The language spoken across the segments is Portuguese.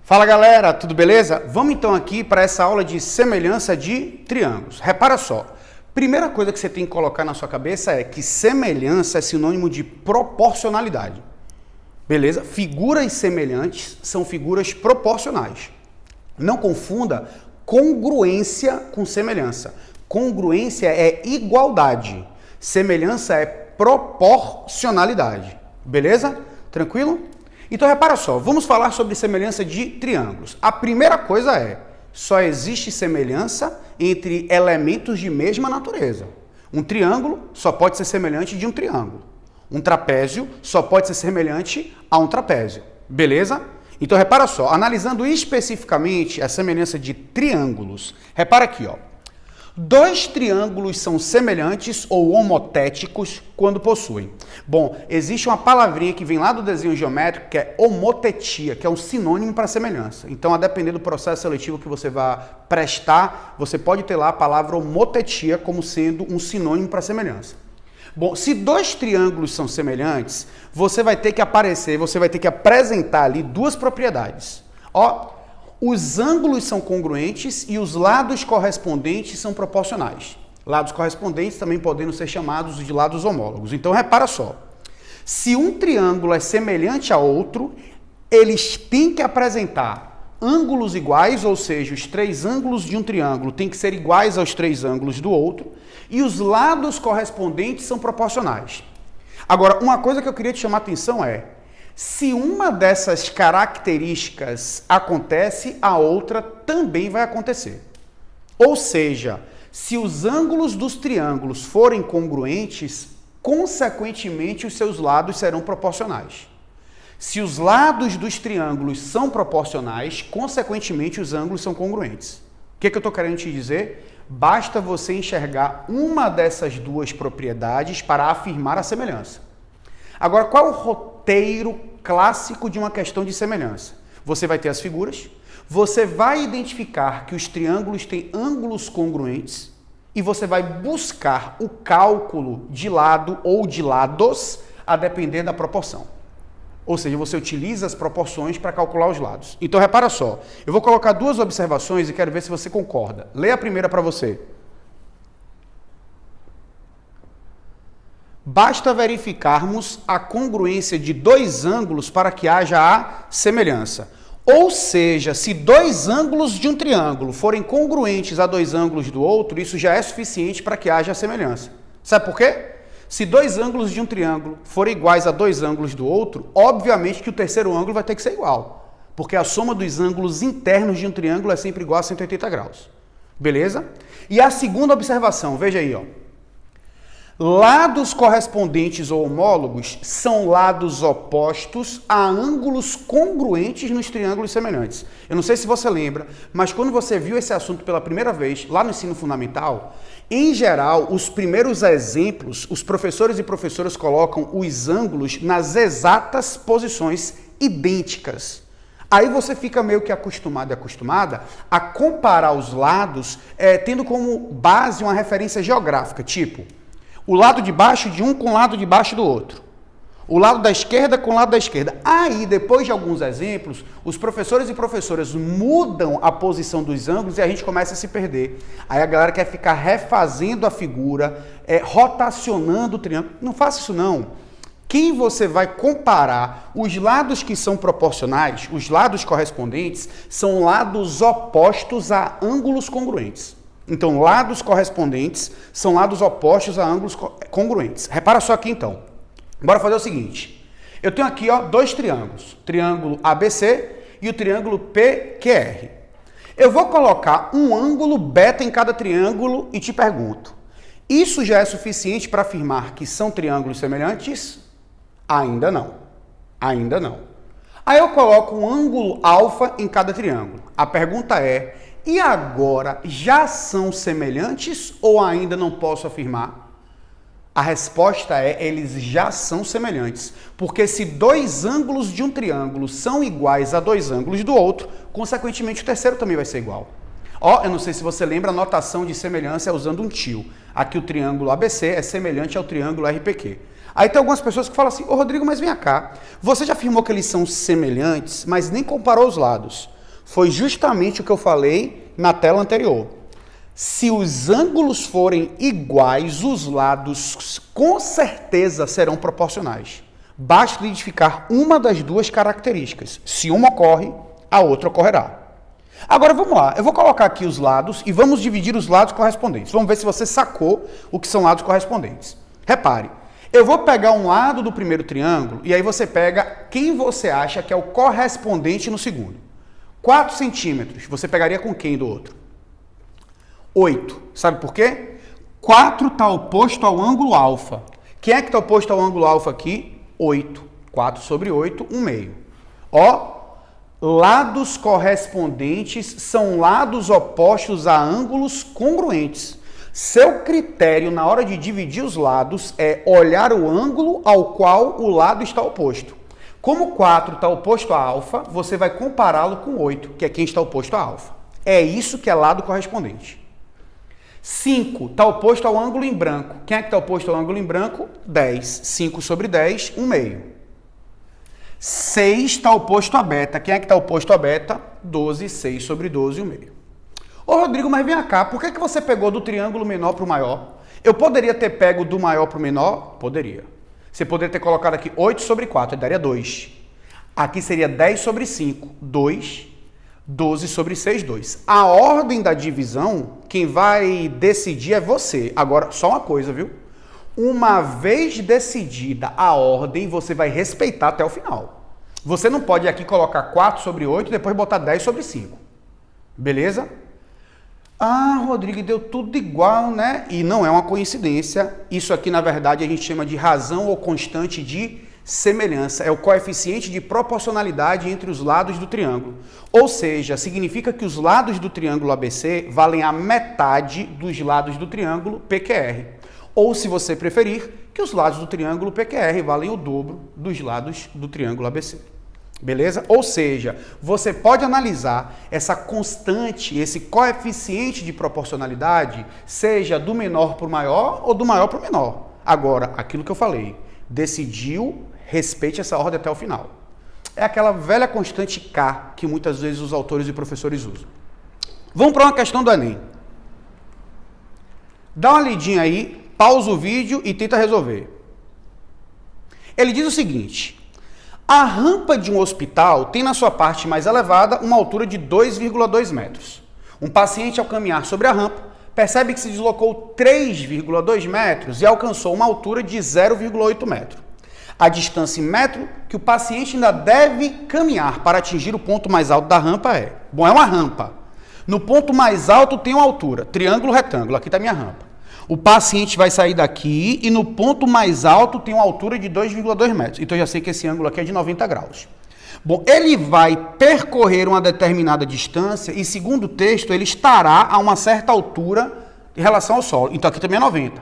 Fala galera, tudo beleza? Vamos então aqui para essa aula de semelhança de triângulos. Repara só, primeira coisa que você tem que colocar na sua cabeça é que semelhança é sinônimo de proporcionalidade. Beleza? Figuras semelhantes são figuras proporcionais. Não confunda congruência com semelhança. Congruência é igualdade. Semelhança é proporcionalidade. Beleza? Tranquilo? Então, repara só, vamos falar sobre semelhança de triângulos. A primeira coisa é, só existe semelhança entre elementos de mesma natureza. Um triângulo só pode ser semelhante de um triângulo. Um trapézio só pode ser semelhante a um trapézio. Beleza? Então, repara só, analisando especificamente a semelhança de triângulos, repara aqui, ó. Dois triângulos são semelhantes ou homotéticos quando possuem. Bom, existe uma palavrinha que vem lá do desenho geométrico que é homotetia, que é um sinônimo para semelhança. Então, a depender do processo seletivo que você vai prestar, você pode ter lá a palavra homotetia como sendo um sinônimo para semelhança. Bom, se dois triângulos são semelhantes, você vai ter que apresentar ali duas propriedades. Ó, os ângulos são congruentes e os lados correspondentes são proporcionais. Lados correspondentes também podendo ser chamados de lados homólogos. Então, repara só. Se um triângulo é semelhante a outro, eles têm que apresentar ângulos iguais, ou seja, os três ângulos de um triângulo têm que ser iguais aos três ângulos do outro, e os lados correspondentes são proporcionais. Agora, uma coisa que eu queria te chamar a atenção é, se uma dessas características acontece, a outra também vai acontecer. Ou seja, se os ângulos dos triângulos forem congruentes, consequentemente os seus lados serão proporcionais. Se os lados dos triângulos são proporcionais, consequentemente os ângulos são congruentes. O que eu estou querendo te dizer? Basta você enxergar uma dessas duas propriedades para afirmar a semelhança. Agora, qual é o roteiro clássico de uma questão de semelhança? Você vai ter as figuras, você vai identificar que os triângulos têm ângulos congruentes e você vai buscar o cálculo de lado ou de lados a depender da proporção. Ou seja, você utiliza as proporções para calcular os lados. Então, repara só, eu vou colocar duas observações e quero ver se você concorda. Leia a primeira para você. Basta verificarmos a congruência de dois ângulos para que haja a semelhança. Ou seja, se dois ângulos de um triângulo forem congruentes a dois ângulos do outro, isso já é suficiente para que haja a semelhança. Sabe por quê? Se dois ângulos de um triângulo forem iguais a dois ângulos do outro, obviamente que o terceiro ângulo vai ter que ser igual. Porque a soma dos ângulos internos de um triângulo é sempre igual a 180 graus. Beleza? E a segunda observação, veja aí, ó. Lados correspondentes ou homólogos são lados opostos a ângulos congruentes nos triângulos semelhantes. Eu não sei se você lembra, mas quando você viu esse assunto pela primeira vez, lá no ensino fundamental, em geral, os primeiros exemplos, os professores e professoras colocam os ângulos nas exatas posições idênticas. Aí você fica meio que acostumado e acostumada a comparar os lados, tendo como base uma referência geográfica, tipo o lado de baixo de um com o lado de baixo do outro. O lado da esquerda com o lado da esquerda. Aí, depois de alguns exemplos, os professores e professoras mudam a posição dos ângulos e a gente começa a se perder. Aí a galera quer ficar refazendo a figura, rotacionando o triângulo. Não faça isso não. Quem você vai comparar, os lados que são proporcionais, os lados correspondentes, são lados opostos a ângulos congruentes. Então, lados correspondentes são lados opostos a ângulos congruentes. Repara só aqui, então. Bora fazer o seguinte. Eu tenho aqui, ó, dois triângulos. Triângulo ABC e o triângulo PQR. Eu vou colocar um ângulo beta em cada triângulo e te pergunto. Isso já é suficiente para afirmar que são triângulos semelhantes? Ainda não. Ainda não. Aí eu coloco um ângulo alfa em cada triângulo. A pergunta é... E agora, já são semelhantes ou ainda não posso afirmar? A resposta é, eles já são semelhantes. Porque se dois ângulos de um triângulo são iguais a dois ângulos do outro, consequentemente o terceiro também vai ser igual. Ó, eu não sei se você lembra, a notação de semelhança é usando um tio. Aqui o triângulo ABC é semelhante ao triângulo RPQ. Aí tem algumas pessoas que falam assim, ô Rodrigo, mas vem cá, você já afirmou que eles são semelhantes, mas nem comparou os lados. Foi justamente o que eu falei na tela anterior. Se os ângulos forem iguais, os lados com certeza serão proporcionais. Basta identificar uma das duas características. Se uma ocorre, a outra ocorrerá. Agora vamos lá, eu vou colocar aqui os lados e vamos dividir os lados correspondentes. Vamos ver se você sacou o que são lados correspondentes. Repare, eu vou pegar um lado do primeiro triângulo e aí você pega quem você acha que é o correspondente no segundo. 4 centímetros, você pegaria com quem do outro? 8. Sabe por quê? 4 está oposto ao ângulo alfa. Quem é que está oposto ao ângulo alfa aqui? 8. 4 sobre 8, 1 meio. Ó, lados correspondentes são lados opostos a ângulos congruentes. Seu critério na hora de dividir os lados é olhar o ângulo ao qual o lado está oposto. Como 4 está oposto a alfa, você vai compará-lo com 8, que é quem está oposto a alfa. É isso que é lado correspondente. 5 está oposto ao ângulo em branco. Quem é que está oposto ao ângulo em branco? 10. 5 sobre 10, 1 meio. 6 está oposto a beta. Quem é que está oposto a beta? 12. 6 sobre 12, 1 meio. Ô Rodrigo, mas vem cá, por que você pegou do triângulo menor para o maior? Eu poderia ter pego do maior para o menor? Poderia. Você poderia ter colocado aqui 8 sobre 4, daria 2. Aqui seria 10 sobre 5, 2. 12 sobre 6, 2. A ordem da divisão, quem vai decidir é você. Agora, só uma coisa, viu? Uma vez decidida a ordem, você vai respeitar até o final. Você não pode aqui colocar 4 sobre 8 e depois botar 10 sobre 5. Beleza? Ah, Rodrigo, deu tudo igual, né? E não é uma coincidência. Isso aqui, na verdade, a gente chama de razão ou constante de semelhança. É o coeficiente de proporcionalidade entre os lados do triângulo. Ou seja, significa que os lados do triângulo ABC valem a metade dos lados do triângulo PQR. Ou, se você preferir, que os lados do triângulo PQR valem o dobro dos lados do triângulo ABC. Beleza? Ou seja, você pode analisar essa constante, esse coeficiente de proporcionalidade, seja do menor para o maior ou do maior para o menor. Agora, aquilo que eu falei, decidiu, respeite essa ordem até o final. É aquela velha constante K que muitas vezes os autores e professores usam. Vamos para uma questão do Enem. Dá uma lidinha aí, pausa o vídeo e tenta resolver. Ele diz o seguinte: a rampa de um hospital tem na sua parte mais elevada uma altura de 2,2 metros. Um paciente, ao caminhar sobre a rampa, percebe que se deslocou 3,2 metros e alcançou uma altura de 0,8 metro. A distância em metro que o paciente ainda deve caminhar para atingir o ponto mais alto da rampa é... Bom, é uma rampa. No ponto mais alto tem uma altura, triângulo, retângulo, aqui está a minha rampa. O paciente vai sair daqui e no ponto mais alto tem uma altura de 2,2 metros. Então eu já sei que esse ângulo aqui é de 90 graus. Bom, ele vai percorrer uma determinada distância e, segundo o texto, ele estará a uma certa altura em relação ao solo. Então aqui também é 90.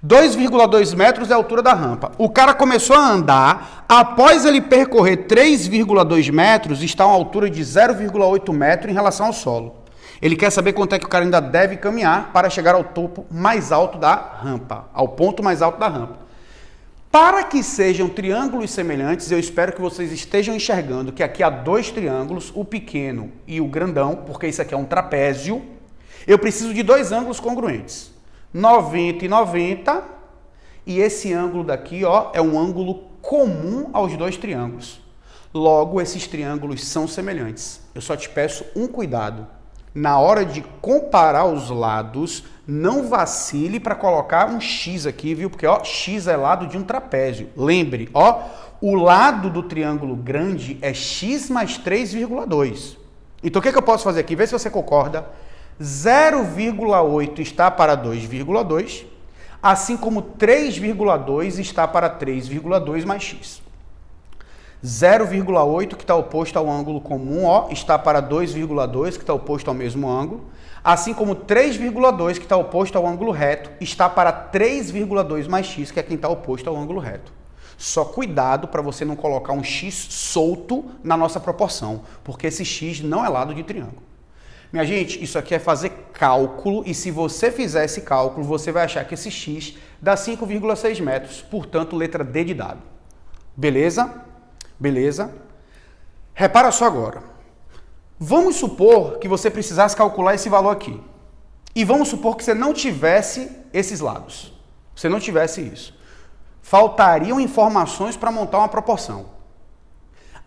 2,2 metros é a altura da rampa. O cara começou a andar, após ele percorrer 3,2 metros, está a uma altura de 0,8 metro em relação ao solo. Ele quer saber quanto é que o cara ainda deve caminhar para chegar ao topo mais alto da rampa, ao ponto mais alto da rampa. Para que sejam triângulos semelhantes, eu espero que vocês estejam enxergando que aqui há 2 triângulos, o pequeno e o grandão, porque isso aqui é um trapézio. Eu preciso de 2 ângulos congruentes. 90 e 90, e esse ângulo daqui, ó, é um ângulo comum aos 2 triângulos. Logo, esses triângulos são semelhantes. Eu só te peço um cuidado. Na hora de comparar os lados, não vacile para colocar um X aqui, viu? Porque, ó, X é lado de um trapézio. Lembre, ó, o lado do triângulo grande é X mais 3,2. Então, o que eu posso fazer aqui? Vê se você concorda. 0,8 está para 2,2, assim como 3,2 está para 3,2 mais x. 0,8, que está oposto ao ângulo comum, ó, está para 2,2, que está oposto ao mesmo ângulo, assim como 3,2, que está oposto ao ângulo reto, está para 3,2 mais x, que é quem está oposto ao ângulo reto. Só cuidado para você não colocar um x solto na nossa proporção, porque esse x não é lado de triângulo. Minha gente, isso aqui é fazer cálculo e se você fizer esse cálculo, você vai achar que esse x dá 5,6 metros, portanto, letra D de dado. Beleza? Beleza? Repara só agora. Vamos supor que você precisasse calcular esse valor aqui. E vamos supor que você não tivesse esses lados. Você não tivesse isso. Faltariam informações para montar uma proporção.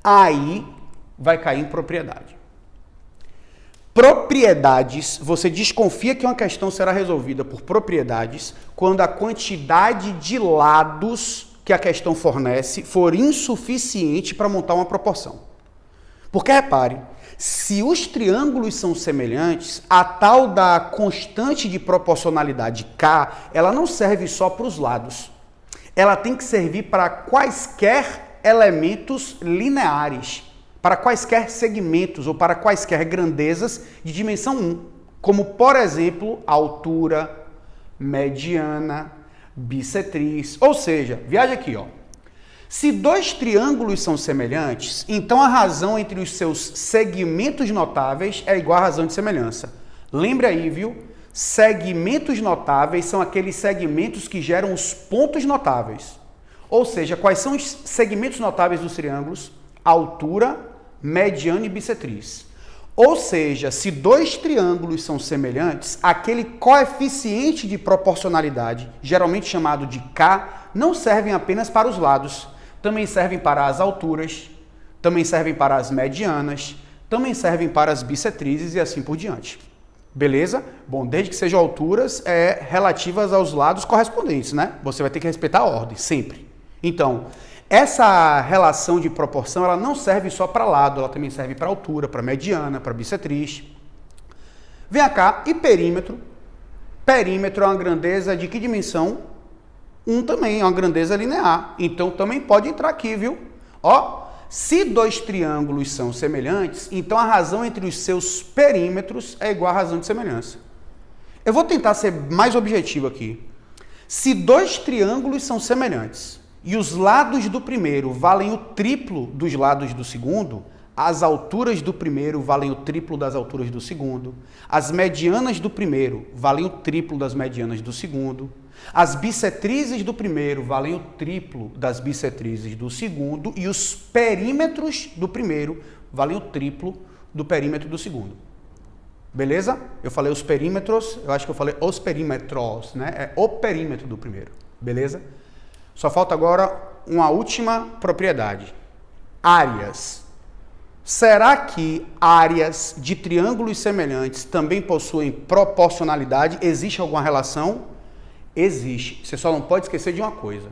Aí vai cair em propriedade. Propriedades, você desconfia que uma questão será resolvida por propriedades quando a quantidade de lados que a questão fornece for insuficiente para montar uma proporção. Porque repare, se os triângulos são semelhantes, a tal da constante de proporcionalidade K, ela não serve só para os lados. Ela tem que servir para quaisquer elementos lineares, para quaisquer segmentos ou para quaisquer grandezas de dimensão 1, como, por exemplo, altura, mediana, bissetriz. Ou seja, viaja aqui, ó. Se dois triângulos são semelhantes, então a razão entre os seus segmentos notáveis é igual à razão de semelhança. Lembre aí, viu? Segmentos notáveis são aqueles segmentos que geram os pontos notáveis. Ou seja, quais são os segmentos notáveis dos triângulos? Altura, mediana e bissetriz. Ou seja, se dois triângulos são semelhantes, aquele coeficiente de proporcionalidade, geralmente chamado de K, não serve apenas para os lados. Também servem para as alturas, também servem para as medianas, também servem para as bissetrizes e assim por diante. Beleza? Bom, desde que sejam alturas relativas aos lados correspondentes, né? Você vai ter que respeitar a ordem, sempre. Então, essa relação de proporção, ela não serve só para lado, ela também serve para altura, para mediana, para bissetriz. Vem cá, e perímetro? Perímetro é uma grandeza de que dimensão? 1 também, é uma grandeza linear. Então, também pode entrar aqui, viu? Ó, se dois triângulos são semelhantes, então a razão entre os seus perímetros é igual à razão de semelhança. Eu vou tentar ser mais objetivo aqui. Se dois triângulos são semelhantes e os lados do primeiro valem o triplo dos lados do segundo, as alturas do primeiro valem o triplo das alturas do segundo, as medianas do primeiro valem o triplo das medianas do segundo, as bissetrizes do primeiro valem o triplo das bissetrizes do segundo e os perímetros do primeiro valem o triplo do perímetro do segundo. Beleza? Eu falei os perímetros, eu acho que eu falei os perímetros, né? É o perímetro do primeiro. Beleza? Só falta agora uma última propriedade. Áreas. Será que áreas de triângulos semelhantes também possuem proporcionalidade? Existe alguma relação? Existe. Você só não pode esquecer de uma coisa.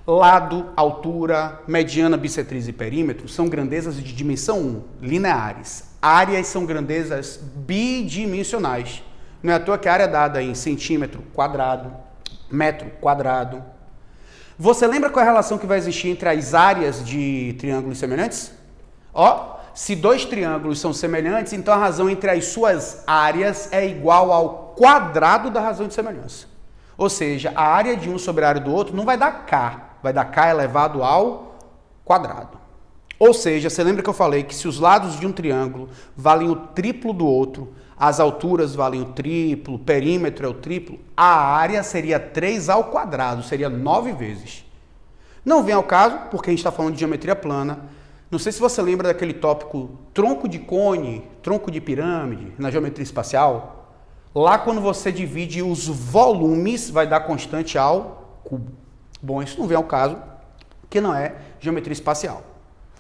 Lado, altura, mediana, bissetriz e perímetro são grandezas de dimensão 1, lineares. Áreas são grandezas bidimensionais. Não é à toa que a área é dada em centímetro quadrado, metro quadrado. Você lembra qual é a relação que vai existir entre as áreas de triângulos semelhantes? Ó, se dois triângulos são semelhantes, então a razão entre as suas áreas é igual ao quadrado da razão de semelhança. Ou seja, a área de um sobre a área do outro não vai dar K, vai dar K elevado ao quadrado. Ou seja, você lembra que eu falei que se os lados de um triângulo valem o triplo do outro, as alturas valem o triplo, o perímetro é o triplo, a área seria 3 ao quadrado, seria 9 vezes. Não vem ao caso, porque a gente está falando de geometria plana. Não sei se você lembra daquele tópico tronco de cone, tronco de pirâmide, na geometria espacial. Lá, quando você divide os volumes, vai dar constante ao cubo. Bom, isso não vem ao caso, porque não é geometria espacial.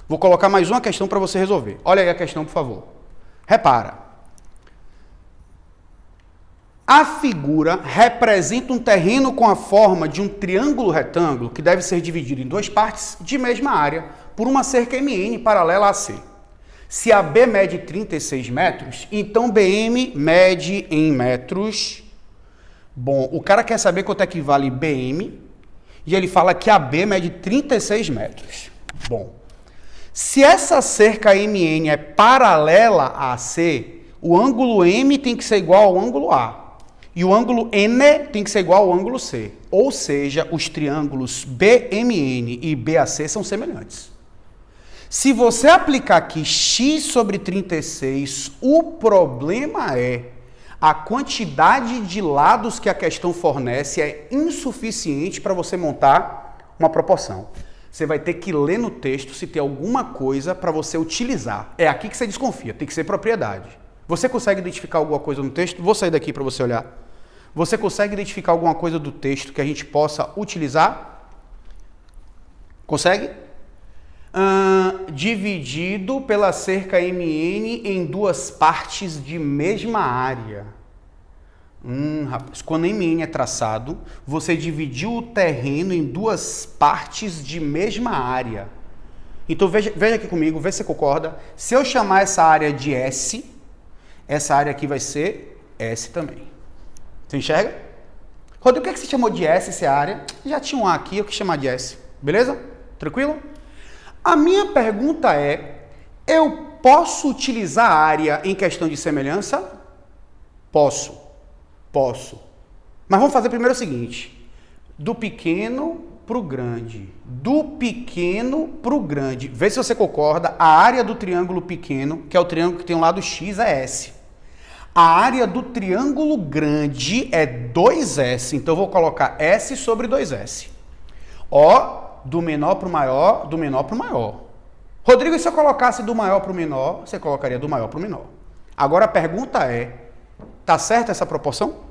Vou colocar mais uma questão para você resolver. Olha aí a questão, por favor. Repara. A figura representa um terreno com a forma de um triângulo retângulo que deve ser dividido em duas partes de mesma área por uma cerca MN paralela a C. Se AB mede 36 metros, então BM mede em metros. Bom, o cara quer saber quanto é que vale BM e ele fala que AB mede 36 metros. Bom, se essa cerca MN é paralela a AC, o ângulo M tem que ser igual ao ângulo A. E o ângulo N tem que ser igual ao ângulo C. Ou seja, os triângulos BMN e BAC são semelhantes. Se você aplicar aqui x sobre 36, o problema é a quantidade de lados que a questão fornece é insuficiente para você montar uma proporção. Você vai ter que ler no texto se tem alguma coisa para você utilizar. É aqui que você desconfia, tem que ser propriedade. Você consegue identificar alguma coisa no texto? Vou sair daqui para você olhar. Você consegue identificar alguma coisa do texto que a gente possa utilizar? Consegue? Dividido pela cerca MN em duas partes de mesma área. Rapaz, quando MN é traçado, você dividiu o terreno em duas partes de mesma área. Então veja aqui comigo, vê se você concorda. Se eu chamar essa área de S, essa área aqui vai ser S também. Você enxerga? Rodrigo, o que você chamou de S essa área? Já tinha um A aqui, eu quis chamar de S. Beleza? Tranquilo? A minha pergunta é, eu posso utilizar a área em questão de semelhança? Posso. Mas vamos fazer primeiro o seguinte, do pequeno para o grande. Do pequeno para o grande. Vê se você concorda, a área do triângulo pequeno, que é o triângulo que tem um lado X, é S. A área do triângulo grande é 2S, então eu vou colocar S sobre 2S. Ó, do menor para o maior, do menor para o maior. Rodrigo, e se eu colocasse do maior para o menor, você colocaria do maior para o menor. Agora a pergunta é, tá certa essa proporção?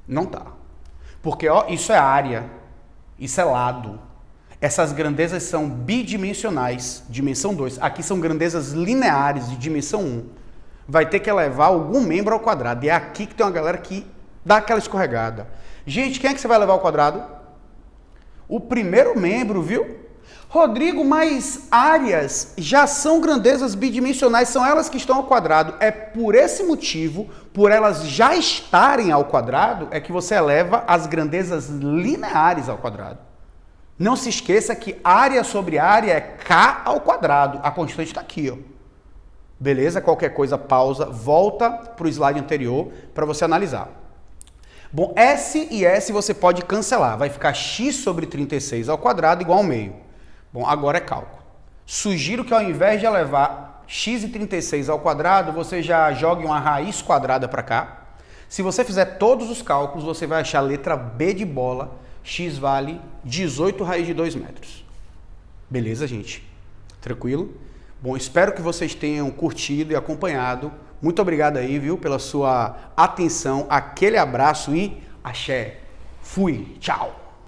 Não tá. Porque ó, isso é área, isso é lado. Essas grandezas são bidimensionais, dimensão 2. Aqui são grandezas lineares de dimensão 1. Vai ter que elevar algum membro ao quadrado. E é aqui que tem uma galera que dá aquela escorregada. Gente, quem é que você vai levar ao quadrado? O primeiro membro, viu? Rodrigo, mas áreas já são grandezas bidimensionais, são elas que estão ao quadrado. É por esse motivo, por elas já estarem ao quadrado, é que você eleva as grandezas lineares ao quadrado. Não se esqueça que área sobre área é K ao quadrado. A constante está aqui, ó. Beleza? Qualquer coisa, pausa, volta para o slide anterior para você analisar. Bom, S e S você pode cancelar. Vai ficar x sobre 36 ao quadrado igual ao meio. Bom, agora é cálculo. Sugiro que ao invés de elevar x e 36 ao quadrado, você já jogue uma raiz quadrada para cá. Se você fizer todos os cálculos, você vai achar a letra B de bola. X vale 18 raiz de 2 metros. Beleza, gente? Tranquilo? Bom, espero que vocês tenham curtido e acompanhado. Muito obrigado aí, viu, pela sua atenção. Aquele abraço e axé. Fui. Tchau.